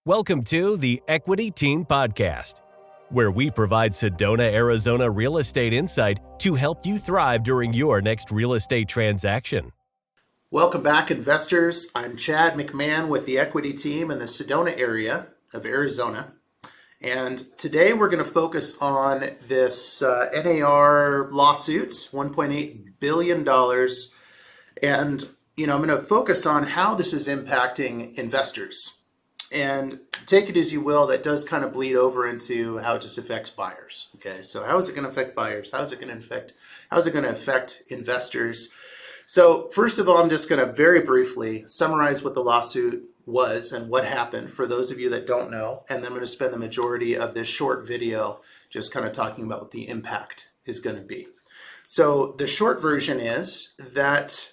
Welcome to the Equity Team Podcast, where we provide Sedona, Arizona real estate insight to help you thrive during your next real estate transaction. Welcome back, investors. I'm Chad McMahon with the Equity Team in the Sedona area of Arizona. And today we're going to focus on this NAR lawsuit, $1.8 billion. And, I'm going to focus on how this is impacting investors. And take it as you will, that does kind of bleed over into how it just affects buyers. Okay, so how is it going to affect buyers? How is it going to affect investors? So first of all, I'm just going to very briefly summarize what the lawsuit was and what happened for those of you that don't know. And then I'm going to spend the majority of this short video just kind of talking about what the impact is going to be. So the short version is that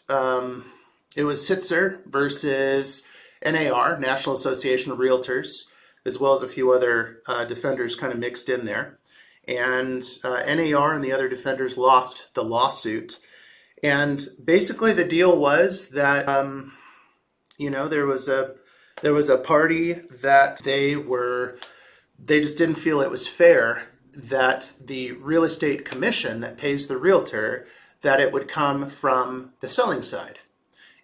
it was Sitzer versus NAR, National Association of Realtors, as well as a few other defenders kind of mixed in there. And NAR and the other defenders lost the lawsuit. And basically the deal was that, there was a party that they just didn't feel it was fair that the real estate commission that pays the realtor, that it would come from the selling side.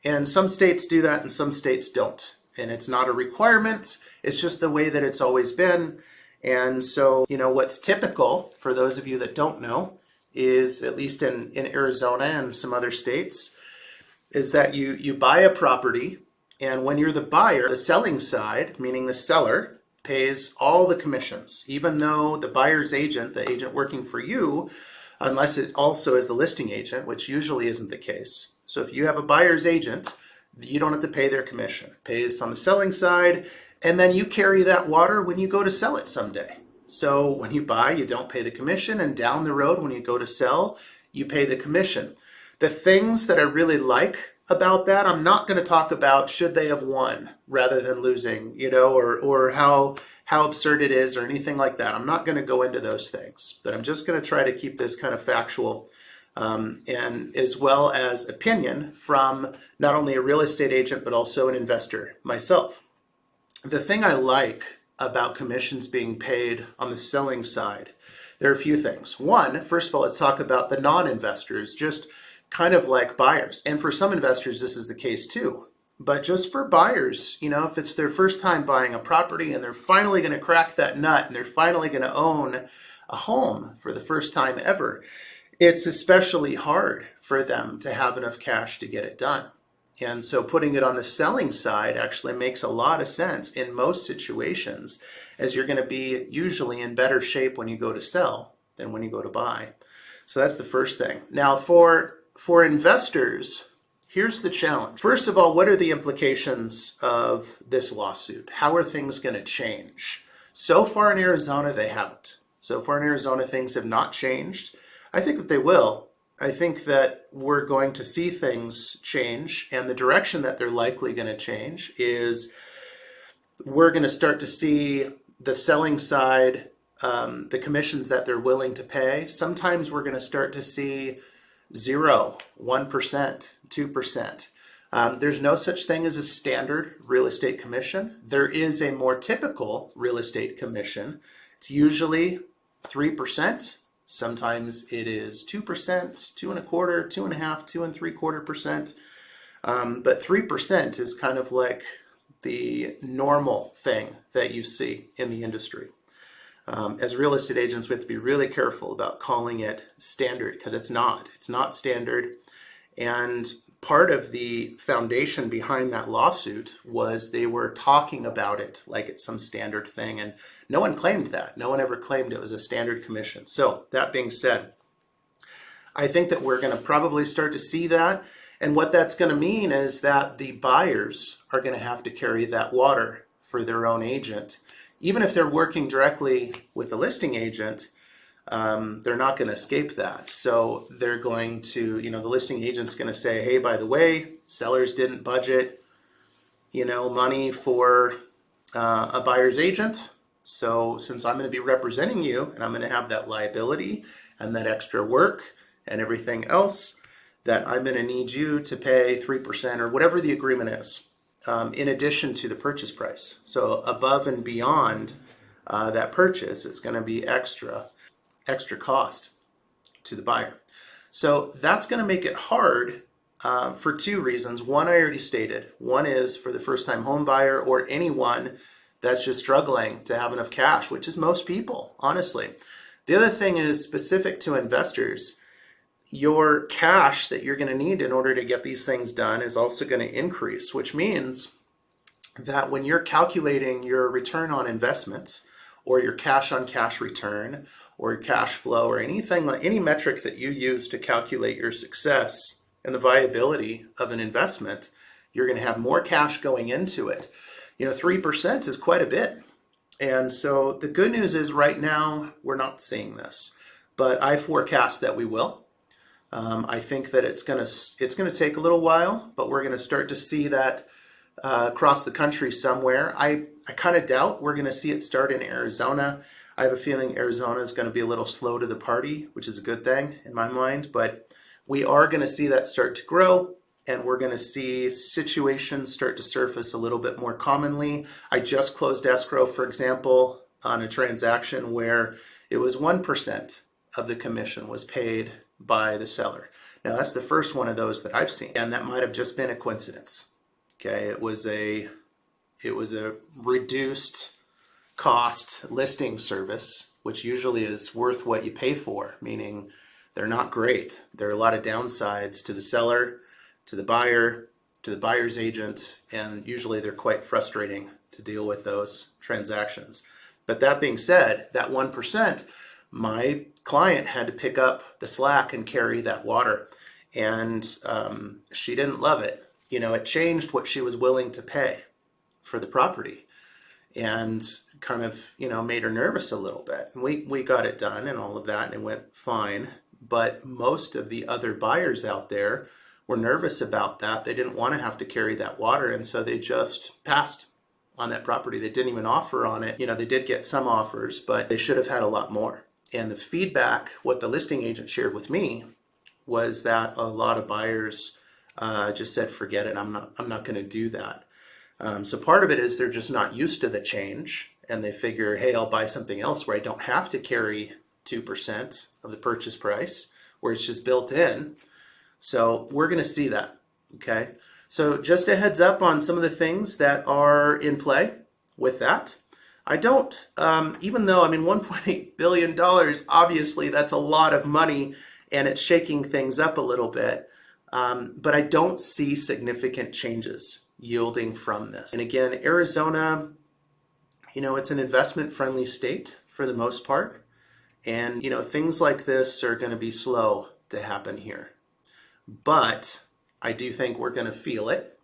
And some states do that and some states don't. And it's not a requirement. It's just the way that it's always been. And so, what's typical for those of you that don't know is, at least in Arizona and some other states, is that you buy a property, and when you're the buyer, the selling side, meaning the seller, pays all the commissions, even though the buyer's agent, the agent working for you, unless it also is the listing agent, which usually isn't the case. So if you have a buyer's agent, you don't have to pay their commission. It pays on the selling side, and then you carry that water when you go to sell it someday. So when you buy, you don't pay the commission, and down the road, when you go to sell, you pay the commission. The things that I really like about that, I'm not going to talk about should they have won rather than losing, or how absurd it is or anything like that. I'm not going to go into those things, but I'm just going to try to keep this kind of factual and as well as opinion from not only a real estate agent, but also an investor myself. The thing I like about commissions being paid on the selling side, there are a few things. One, first of all, let's talk about the non-investors, just kind of like buyers. And for some investors, this is the case too. But just for buyers, if it's their first time buying a property and they're finally going to crack that nut and they're finally going to own a home for the first time ever, it's especially hard for them to have enough cash to get it done. And so putting it on the selling side actually makes a lot of sense in most situations, as you're going to be usually in better shape when you go to sell than when you go to buy. So that's the first thing. Now for investors, here's the challenge. First of all, what are the implications of this lawsuit? How are things going to change? So far in Arizona, they haven't. So far in Arizona, things have not changed. I think that they will. I think that we're going to see things change, and the direction that they're likely going to change is we're going to start to see the selling side, the commissions that they're willing to pay. Sometimes we're going to start to see 0, 1%, 2%. There's no such thing as a standard real estate commission. There is a more typical real estate commission. It's usually 3%. Sometimes it is 2%, 2.25%, 2.5%, 2.75%. But 3% is kind of like the normal thing that you see in the industry. As real estate agents, we have to be really careful about calling it standard, because it's not. It's not standard. And part of the foundation behind that lawsuit was they were talking about it like it's some standard thing. And no one claimed that. No one ever claimed it was a standard commission. So that being said, I think that we're going to probably start to see that. And what that's going to mean is that the buyers are going to have to carry that water for their own agent. Even if they're working directly with the listing agent, they're not going to escape that. So they're going to, the listing agent's going to say, hey, by the way, sellers didn't budget, money for a buyer's agent. So since I'm going to be representing you and I'm going to have that liability and that extra work and everything else, that I'm going to need you to pay 3% or whatever the agreement is. in addition to the purchase price. So above and beyond that purchase, it's going to be extra cost to the buyer. So that's going to make it hard for two reasons. One, I already stated. One is for the first-time home buyer or anyone that's just struggling to have enough cash, which is most people, honestly. The other thing is specific to investors. Your cash that you're going to need in order to get these things done is also going to increase, which means that when you're calculating your return on investments or your cash on cash return or your cash flow or anything like any metric that you use to calculate your success and the viability of an investment, you're going to have more cash going into it. 3% is quite a bit. And so the good news is right now we're not seeing this, but I forecast that we will. I think that it's going to take a little while, but we're going to start to see that across the country somewhere. I kind of doubt we're going to see it start in Arizona. I have a feeling Arizona is going to be a little slow to the party, which is a good thing in my mind, but we are going to see that start to grow. And we're going to see situations start to surface a little bit more commonly. I just closed escrow, for example, on a transaction where it was 1% of the commission was paid by the seller. Now, that's the first one of those that I've seen, and that might have just been a coincidence. Okay, it was a reduced cost listing service, which usually is worth what you pay for, meaning they're not great. There are a lot of downsides to the seller, to the buyer, to the buyer's agent, and usually they're quite frustrating to deal with those transactions. But that being said, that 1%, my client had to pick up the slack and carry that water, and she didn't love it. It changed what she was willing to pay for the property and kind of, made her nervous a little bit. And we got it done and all of that, and it went fine. But most of the other buyers out there were nervous about that. They didn't want to have to carry that water, and so they just passed on that property. They didn't even offer on it. They did get some offers, but they should have had a lot more. And the feedback, what the listing agent shared with me, was that a lot of buyers just said, forget it, I'm not going to do that. So part of it is they're just not used to the change, and they figure, hey, I'll buy something else where I don't have to carry 2% of the purchase price, where it's just built in. So we're going to see that, okay? So just a heads up on some of the things that are in play with that. I don't, even though, $1.8 billion, obviously that's a lot of money and it's shaking things up a little bit, but I don't see significant changes yielding from this. And again, Arizona, it's an investment-friendly state for the most part. And, things like this are going to be slow to happen here. But I do think we're going to feel it,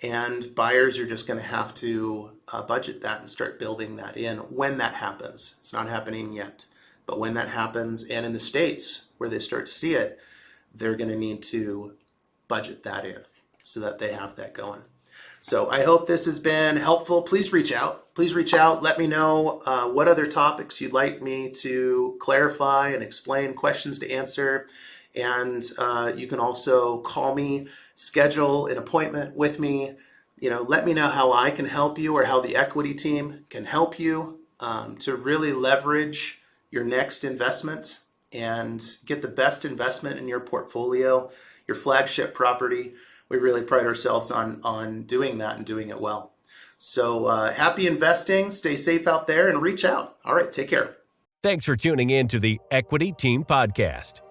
and buyers are just going to have to budget that and start building that in when that happens. It's not happening yet, but when that happens, and in the states where they start to see it, they're going to need to budget that in so that they have that going. So I hope this has been helpful. Please reach out. Let me know what other topics you'd like me to clarify and explain, questions to answer. And you can also call me, schedule an appointment with me. Let me know how I can help you or how the equity team can help you to really leverage your next investments and get the best investment in your portfolio, your flagship property. We really pride ourselves on doing that and doing it well. So happy investing, stay safe out there, and reach out. All right, take care. Thanks for tuning in to the Equity Team Podcast.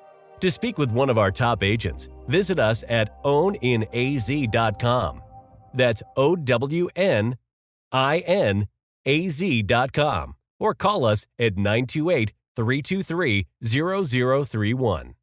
To speak with one of our top agents, visit us at owninaz.com. That's OWNINAZ.com. Or call us at 928-323-0031.